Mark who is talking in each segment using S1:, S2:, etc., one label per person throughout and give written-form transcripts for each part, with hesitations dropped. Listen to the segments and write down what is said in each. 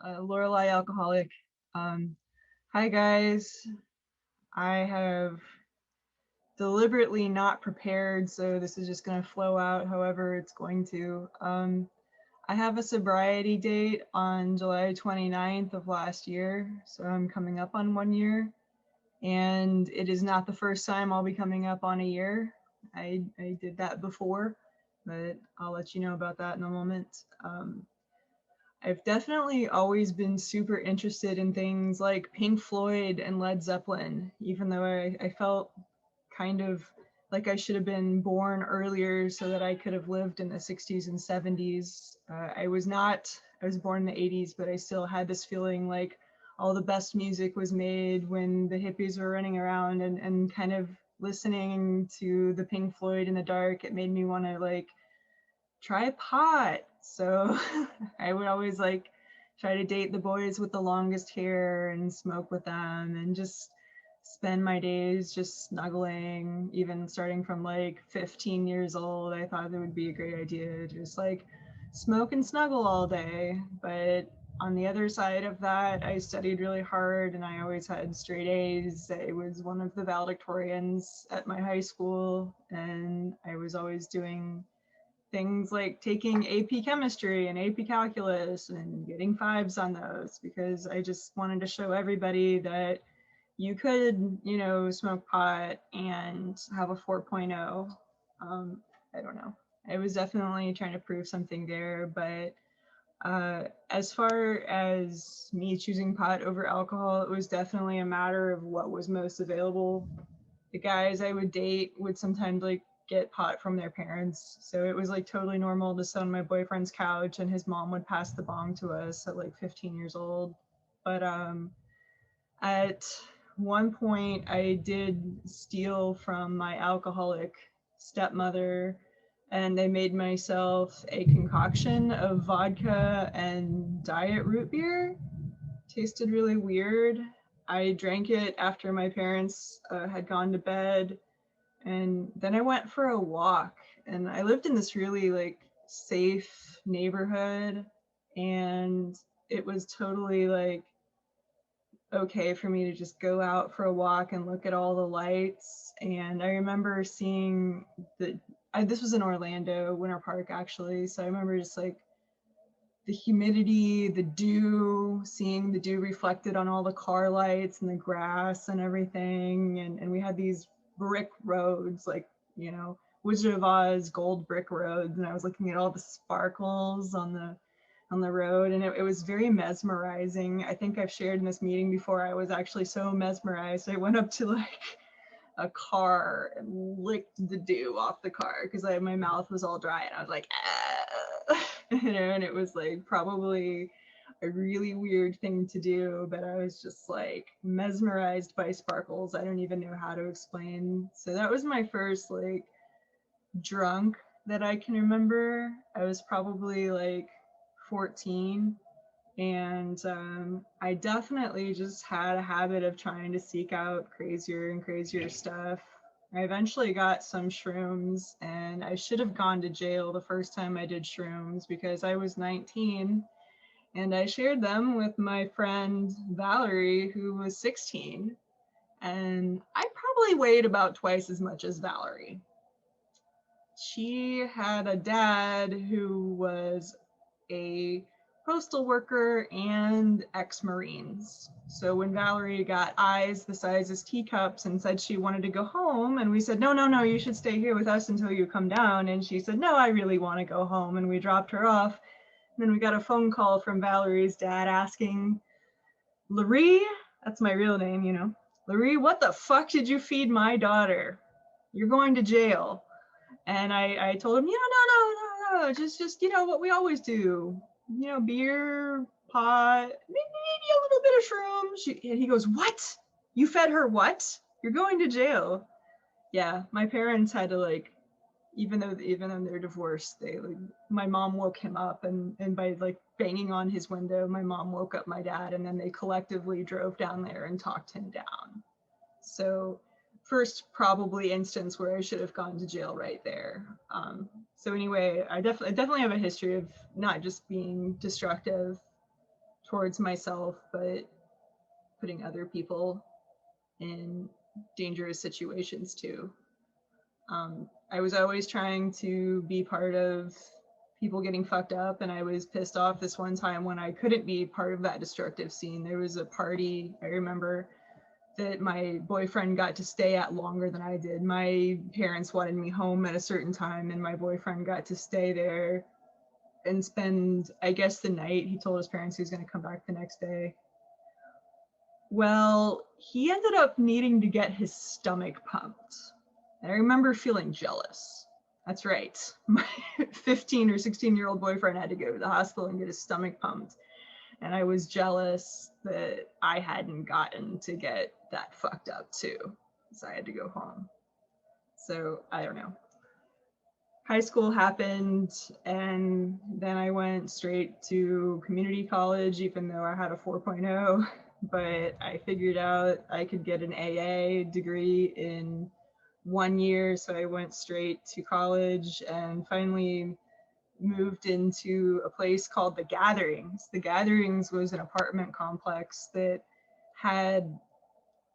S1: Lorelei alcoholic. Um, Hi guys. I have deliberately not prepared, so this is just gonna flow out however it's going to. I have a sobriety date on July 29th of last year, so I'm coming up on 1 year, and it is not the first time I'll be coming up on a year. I did that before, but I'll let you know about that in a moment. I've definitely always been super interested in things like Pink Floyd and Led Zeppelin, even though I felt kind of like I should have been born earlier so that I could have lived in the 60s and 70s. I was not, I was born in the 80s, but I still had this feeling like all the best music was made when the hippies were running around and kind of listening to the Pink Floyd in the dark. It made me want to like try pot. So I would always like try to date the boys with the longest hair and smoke with them and just spend my days just snuggling, even starting from like 15 years old. I thought it would be a great idea to just like smoke and snuggle all day. But on the other side of that, I studied really hard and I always had straight A's. I was one of the valedictorians at my high school, and I was always doing things like taking AP chemistry and AP calculus and getting fives on those because I just wanted to show everybody that you could, smoke pot and have a 4.0. I don't know. I was definitely trying to prove something there, but as far as me choosing pot over alcohol, it was definitely a matter of what was most available. The guys I would date would sometimes like get pot from their parents. So it was like totally normal to sit on my boyfriend's couch and his mom would pass the bong to us at like 15 years old. But at one point I did steal from my alcoholic stepmother, and I made myself a concoction of vodka and diet root beer. Tasted really weird. I drank it after my parents had gone to bed, and then I went for a walk. And I lived in this really like safe neighborhood, and it was totally like okay for me to just go out for a walk and look at all the lights. And I remember seeing this was in Orlando, Winter Park actually. So I remember just like the humidity, the dew, seeing the dew reflected on all the car lights and the grass and everything. And we had these brick roads, like, Wizard of Oz gold brick roads. And I was looking at all the sparkles on the road, and it was very mesmerizing. I think I've shared in this meeting before, I was actually so mesmerized. I went up to like a car and licked the dew off the car because my mouth was all dry and I was like, ah. And it was like probably a really weird thing to do, but I was just like mesmerized by sparkles. I don't even know how to explain. So that was my first like drunk that I can remember. I was probably like 14, and I definitely just had a habit of trying to seek out crazier and crazier stuff. I eventually got some shrooms, and I should have gone to jail the first time I did shrooms because I was 19 and I shared them with my friend Valerie, who was 16. And I probably weighed about twice as much as Valerie. She had a dad who was a postal worker and ex-Marines. So when Valerie got eyes the size as teacups and said she wanted to go home, and we said, no, no, no, you should stay here with us until you come down. And she said, no, I really want to go home. And we dropped her off. And then we got a phone call from Valerie's dad asking, Larielie, that's my real name, Larielie, what the fuck did you feed my daughter? You're going to jail. And I told him, no, just what we always do, beer, pot, maybe a little bit of shrooms. And he goes, what? You fed her what? You're going to jail. Yeah, my parents had to like, even though they're divorced, they like, my mom woke him up, and by like banging on his window, my mom woke up my dad, and then they collectively drove down there and talked him down. So first probably instance where I should have gone to jail right there. So anyway, I definitely have a history of not just being destructive, towards myself, but putting other people in dangerous situations too. I was always trying to be part of people getting fucked up, and I was pissed off this one time when I couldn't be part of that destructive scene. There was a party, I remember, that my boyfriend got to stay at longer than I did. My parents wanted me home at a certain time, and my boyfriend got to stay there and spend, I guess, the night. He told his parents he was going to come back the next day. Well, he ended up needing to get his stomach pumped. And I remember feeling jealous. That's right. My 15 or 16-year-old boyfriend had to go to the hospital and get his stomach pumped. And I was jealous that I hadn't gotten to get that fucked up too. So I had to go home. So I don't know. High school happened, and then I went straight to community college, even though I had a 4.0. But I figured out I could get an AA degree in 1 year, so I went straight to college and finally moved into a place called The Gatherings. The Gatherings was an apartment complex that had,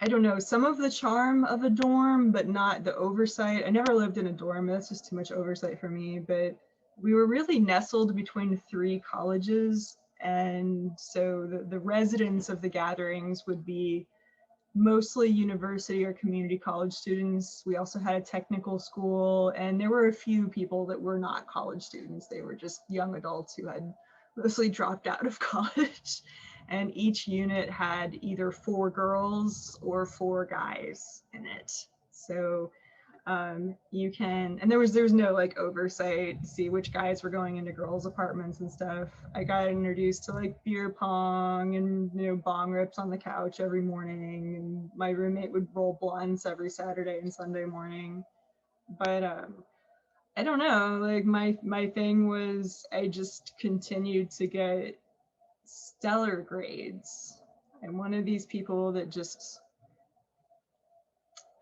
S1: I don't know, some of the charm of a dorm, but not the oversight. I never lived in a dorm. That's just too much oversight for me. But we were really nestled between 3 colleges. And so the residents of The Gatherings would be mostly university or community college students. We also had a technical school, and there were a few people that were not college students. They were just young adults who had mostly dropped out of college. And each unit had either 4 girls or 4 guys in it. So you can, and there's no like oversight to see which guys were going into girls' apartments and stuff. I got introduced to like beer pong and, you know, bong rips on the couch every morning, and my roommate would roll blunts every Saturday and Sunday morning. But I don't know, like my thing was I just continued to get stellar grades. I'm one of these people that just,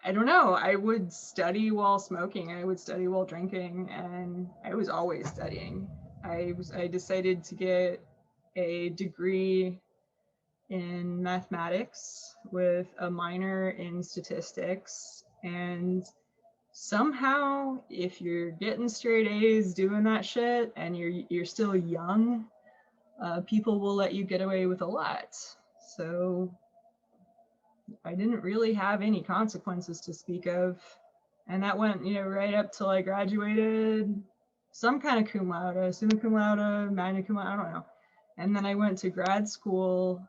S1: I don't know, I would study while smoking, I would study while drinking, and I was always studying. I decided to get a degree in mathematics with a minor in statistics, and somehow if you're getting straight A's doing that shit and you're still young, people will let you get away with a lot. So I didn't really have any consequences to speak of. And that went, you know, right up till I graduated, some kind of cum laude, summa cum laude, magna cum laude, I don't know. And then I went to grad school,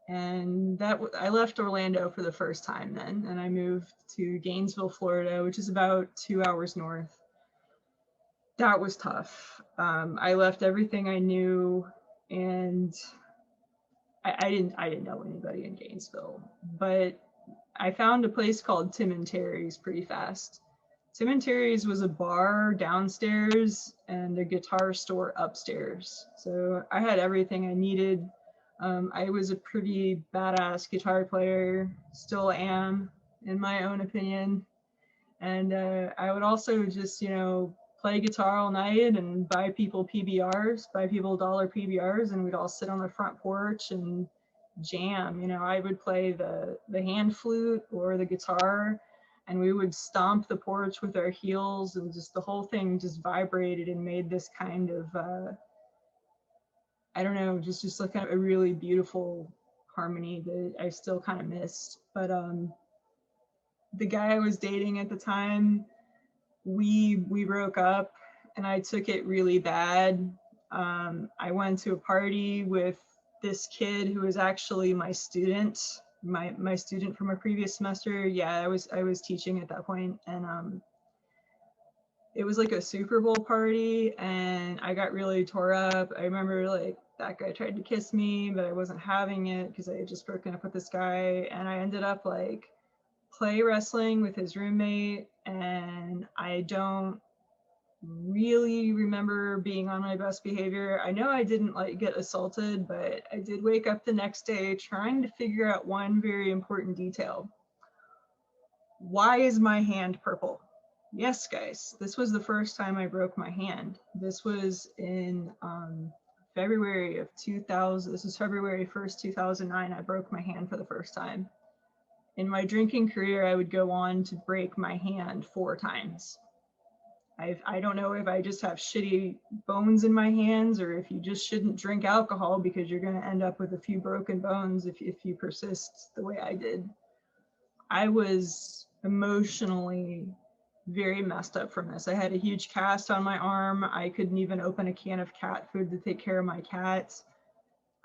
S1: and I left Orlando for the first time then, and I moved to Gainesville, Florida, which is about 2 hours north. That was tough. I left everything I knew, and I didn't know anybody in Gainesville, but I found a place called Tim and Terry's pretty fast. Tim and Terry's was a bar downstairs and a guitar store upstairs. So I had everything I needed. I was a pretty badass guitar player, still am, in my own opinion. And I would also just, you know, play guitar all night and buy people PBRs, buy people dollar PBRs, and we'd all sit on the front porch and jam. You know, I would play the hand flute or the guitar, and we would stomp the porch with our heels, and just the whole thing just vibrated and made this kind of I don't know, just like a really beautiful harmony that I still kind of miss. But the guy I was dating at the time, we broke up, and I took it really bad. I went to a party with this kid who was actually my student, my student from a previous semester. Yeah, I was teaching at that point, and it was like a Super Bowl party, and I got really tore up. I remember like that guy tried to kiss me, but I wasn't having it because I had just broken up with this guy, and I ended up like play wrestling with his roommate, and I don't really remember being on my best behavior. I know I didn't like get assaulted, but I did wake up the next day trying to figure out one very important detail. Why is my hand purple? Yes, guys, this was the first time I broke my hand. This was in February of 2000, this was February 1st, 2009, I broke my hand for the first time. In my drinking career, I would go on to break my hand 4 times. I don't know if I just have shitty bones in my hands or if you just shouldn't drink alcohol because you're going to end up with a few broken bones if you persist the way I did. I was emotionally very messed up from this. I had a huge cast on my arm. I couldn't even open a can of cat food to take care of my cats.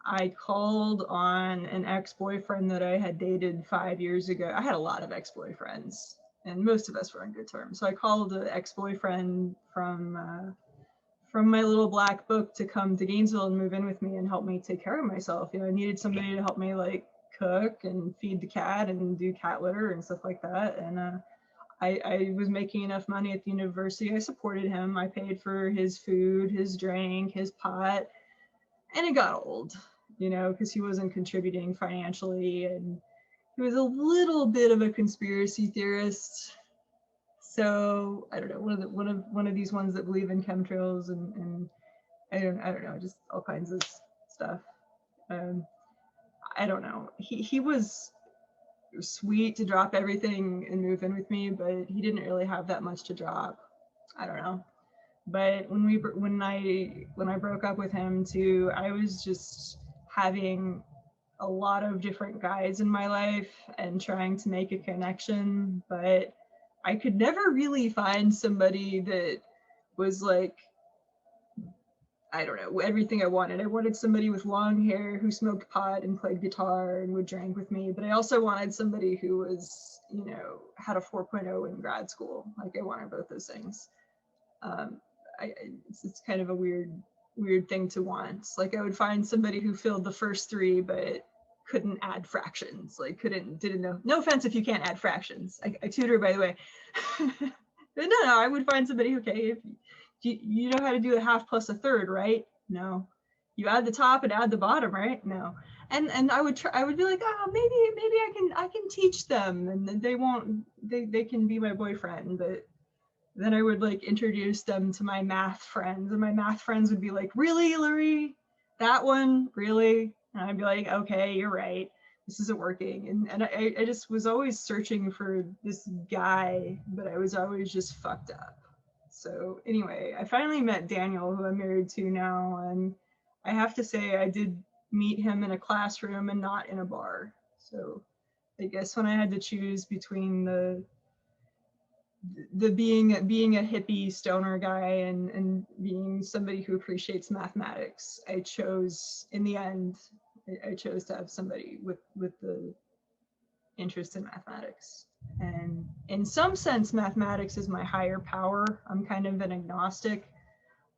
S1: I called on an ex-boyfriend that I had dated 5 years ago. I had a lot of ex-boyfriends, and most of us were on good terms. So I called an ex-boyfriend from my little black book to come to Gainesville and move in with me and help me take care of myself. You know, I needed somebody to help me like cook and feed the cat and do cat litter and stuff like that. And I was making enough money at the university. I supported him. I paid for his food, his drink, his pot, and it got old, you know, because he wasn't contributing financially, and he was a little bit of a conspiracy theorist. So I don't know, one of these ones that believe in chemtrails and I don't know, just all kinds of stuff. I don't know. He was sweet to drop everything and move in with me, but he didn't really have that much to drop. I don't know. But when I broke up with him too, I was just having a lot of different guys in my life and trying to make a connection, but I could never really find somebody that was like, I don't know, everything I wanted. I wanted somebody with long hair who smoked pot and played guitar and would drink with me, but I also wanted somebody who was, you know, had a 4.0 in grad school. Like I wanted both those things. It's kind of a weird thing to want. Like I would find somebody who filled the first 3, but couldn't add fractions. Like didn't know. No offense if you can't add fractions. I tutor, by the way. But no, I would find somebody who, okay, if you know how to do a half plus a third, right? No. You add the top and add the bottom, right? No. And I would be like, oh, maybe I can teach them, and they can be my boyfriend, but then I would like introduce them to my math friends, and my math friends would be like, really, Larry? That one? Really? And I'd be like, okay, you're right. This isn't working. And I just was always searching for this guy, but I was always just fucked up. So anyway, I finally met Daniel, who I'm married to now, and I have to say I did meet him in a classroom and not in a bar. So I guess when I had to choose between the being a hippie stoner guy and being somebody who appreciates mathematics, I chose, in the end, I chose to have somebody with the interest in mathematics. And in some sense, mathematics is my higher power. I'm kind of an agnostic.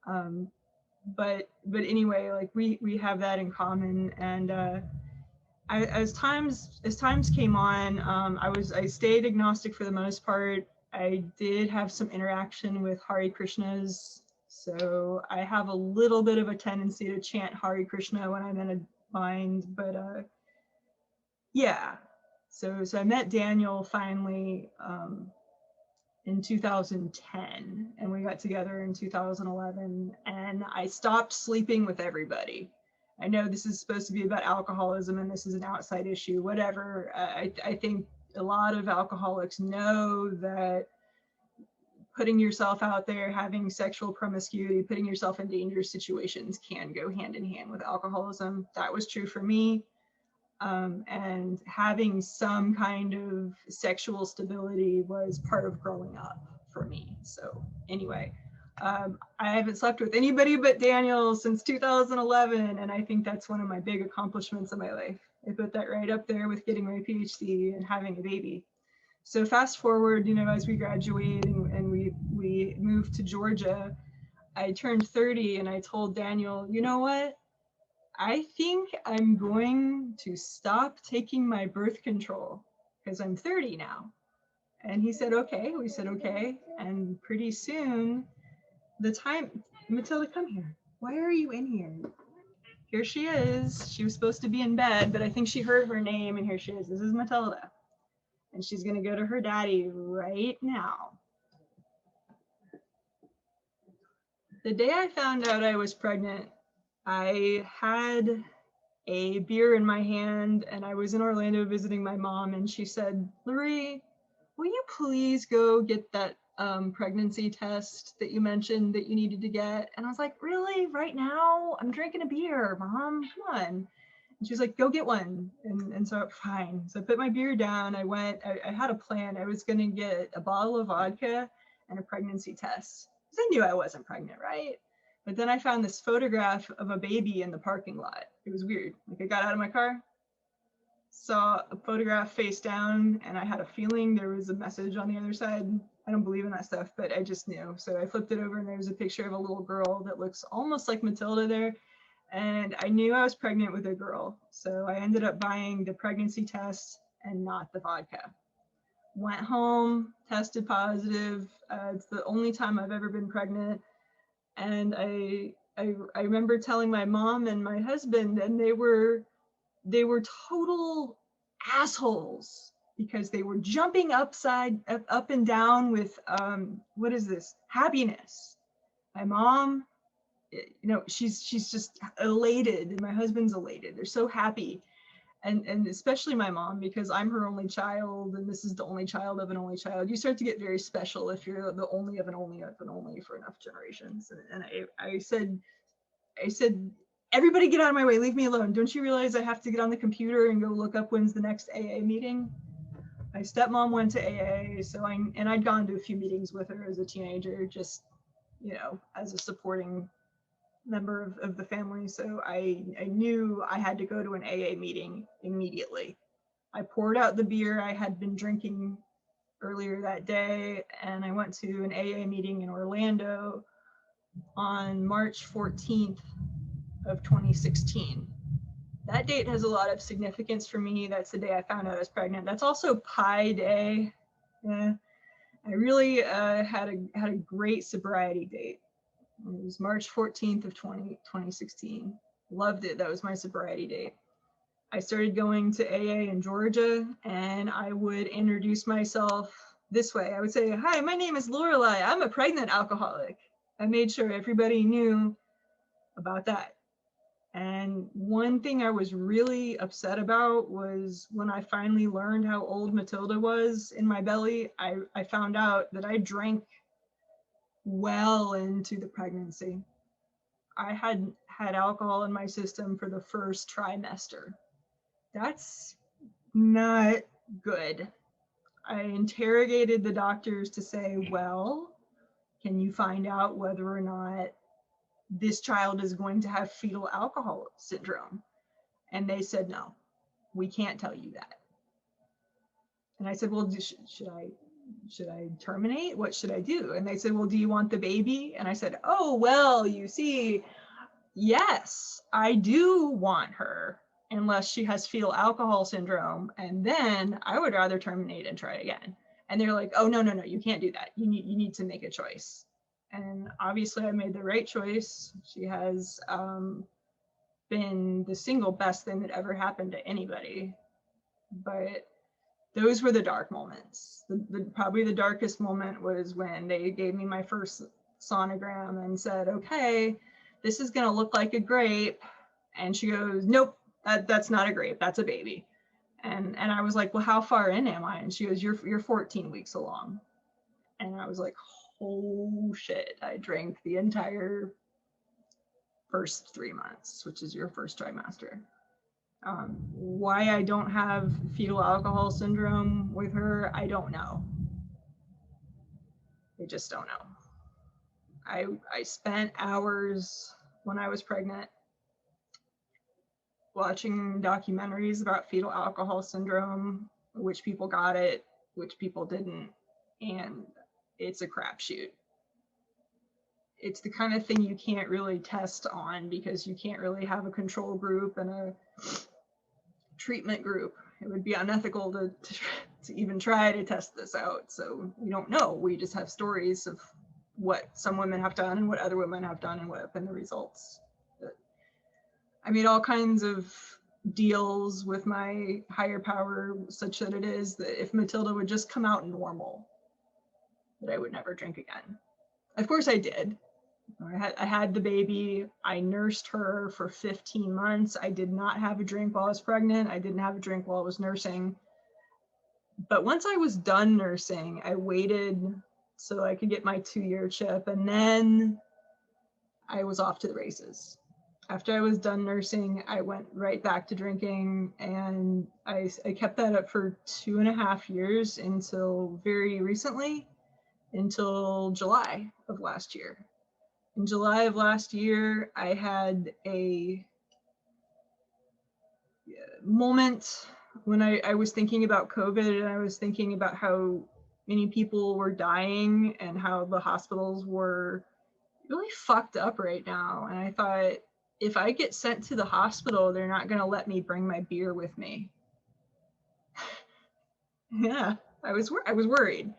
S1: But anyway, like we have that in common. And as times came on, I stayed agnostic for the most part. I did have some interaction with Hare Krishnas, so I have a little bit of a tendency to chant Hare Krishna when I'm in a bind, but yeah. So I met Daniel finally in 2010, and we got together in 2011, and I stopped sleeping with everybody. I know this is supposed to be about alcoholism and this is an outside issue, whatever. I think a lot of alcoholics know that putting yourself out there, having sexual promiscuity, putting yourself in dangerous situations can go hand in hand with alcoholism. That was true for me. And having some kind of sexual stability was part of growing up for me. So anyway, I haven't slept with anybody but Daniel since 2011, and I think that's one of my big accomplishments in my life. I put that right up there with getting my PhD and having a baby. So fast forward, you know, as we graduate and we moved to Georgia, I turned 30 and I told Daniel, you know what? I think I'm going to stop taking my birth control because I'm 30 now. And he said, okay. We said, okay. And pretty soon, Matilda, come here. Why are you in here? Here she is. She was supposed to be in bed, but I think she heard her name, and here she is. This is Matilda. And she's going to go to her daddy right now. The day I found out I was pregnant, I had a beer in my hand and I was in Orlando visiting my mom, and she said, Larielie, will you please go get that pregnancy test that you mentioned that you needed to get? And I was like, really? Right now? I'm drinking a beer, Mom. Come on. And she's like, go get one. And so, fine. So I put my beer down. I went, I had a plan. I was going to get a bottle of vodka and a pregnancy test. Because I knew I wasn't pregnant, right? But then I found this photograph of a baby in the parking lot. It was weird. Like, I got out of my car, saw a photograph face down, and I had a feeling there was a message on the other side. I don't believe in that stuff, but I just knew. So I flipped it over, and there was a picture of a little girl that looks almost like Matilda there. And I knew I was pregnant with a girl. So I ended up buying the pregnancy test and not the vodka. Went home, tested positive. It's the only time I've ever been pregnant. And I remember telling my mom and my husband, and they were total assholes because they were jumping up and down with what is this, happiness. My mom, she's just elated, and my husband's elated. They're so happy. And especially my mom, because I'm her only child, and this is the only child of an only child. You start to get very special if you're the only of an only of an only for enough generations. And I said, everybody get out of my way, leave me alone. Don't you realize I have to get on the computer and go look up when's the next AA meeting? My stepmom went to AA, and I'd gone to a few meetings with her as a teenager, just, as a supporting member of the family. So I knew I had to go to an AA meeting immediately. I poured out the beer I had been drinking earlier that day, and I went to an AA meeting in Orlando on March 14th of 2016. That date has a lot of significance for me. That's the day I found out I was pregnant. That's also Pi Day. Yeah. I really had a great sobriety date. It was March 14th of 2016. Loved it. That was my sobriety date. I started going to AA in Georgia, and I would introduce myself this way. I would say, hi, my name is Larielie. I'm a pregnant alcoholic. I made sure everybody knew about that. And one thing I was really upset about was when I finally learned how old Matilda was in my belly, I found out that I drank well into the pregnancy. I had had alcohol in my system for the first trimester. That's not good. I interrogated the doctors to say, well, can you find out whether or not this child is going to have fetal alcohol syndrome? And they said, no, we can't tell you that. And I said, well, should I terminate? What should I do? And they said, well, do you want the baby? And I said, oh, well, you see, yes, I do want her, unless she has fetal alcohol syndrome. And then I would rather terminate and try again. And they're like, oh, no, you can't do that. You need to make a choice. And obviously I made the right choice. She has been the single best thing that ever happened to anybody. But those were the dark moments. Probably the darkest moment was when they gave me my first sonogram and said, okay, this is gonna look like a grape. And she goes, nope, that's not a grape, that's a baby. And I was like, well, how far in am I? And she goes, you're 14 weeks along. And I was like, oh shit, I drank the entire first 3 months, which is your first trimester. Why I don't have fetal alcohol syndrome with her, I don't know. I just don't know. I spent hours when I was pregnant watching documentaries about fetal alcohol syndrome, which people got it, which people didn't, and it's a crapshoot. It's the kind of thing you can't really test on because you can't really have a control group and a treatment group. It would be unethical to even try to test this out. So we don't know. We just have stories of what some women have done and what other women have done and what have been the results. But I made all kinds of deals with my higher power such that it is that if Matilda would just come out normal, that I would never drink again. Of course I did, I had the baby. I nursed her for 15 months. I did not have a drink while I was pregnant. I didn't have a drink while I was nursing. But once I was done nursing, I waited so I could get my 2-year chip, and then I was off to the races. After I was done nursing, I went right back to drinking, and I kept that up for 2.5 years until very recently, until July of last year. In July of last year, I had a moment when I was thinking about COVID, and I was thinking about how many people were dying and how the hospitals were really fucked up right now. And I thought, if I get sent to the hospital, they're not going to let me bring my beer with me. Yeah, I was worried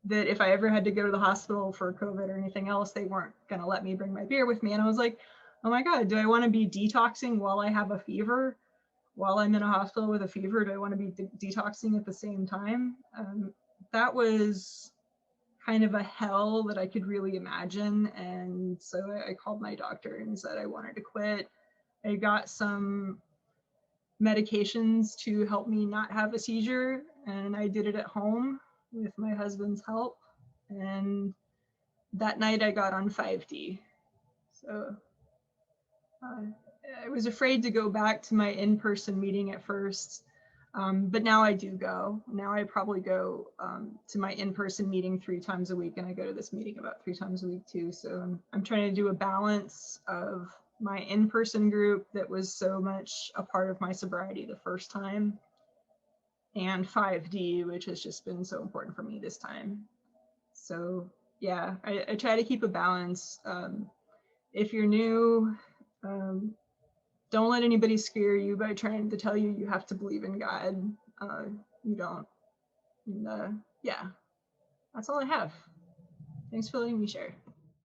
S1: that if I ever had to go to the hospital for COVID or anything else, they weren't going to let me bring my beer with me. And I was like, oh my God, do I want to be detoxing while I have a fever? While I'm in a hospital with a fever, do I want to be detoxing at the same time? That was kind of a hell that I could really imagine. And so I called my doctor and said I wanted to quit. I got some medications to help me not have a seizure, and I did it at home with my husband's help. And that night I got on 5D. So I was afraid to go back to my in-person meeting at first, but now I do go. Now I probably go to my in-person meeting 3 times a week, and I go to this meeting about 3 times a week too. So I'm trying to do a balance of my in-person group that was so much a part of my sobriety the first time, and 5D, which has just been so important for me this time. So yeah, I try to keep a balance. If you're new, don't let anybody scare you by trying to tell you have to believe in God. You don't. And, yeah, that's all I have. Thanks for letting me share.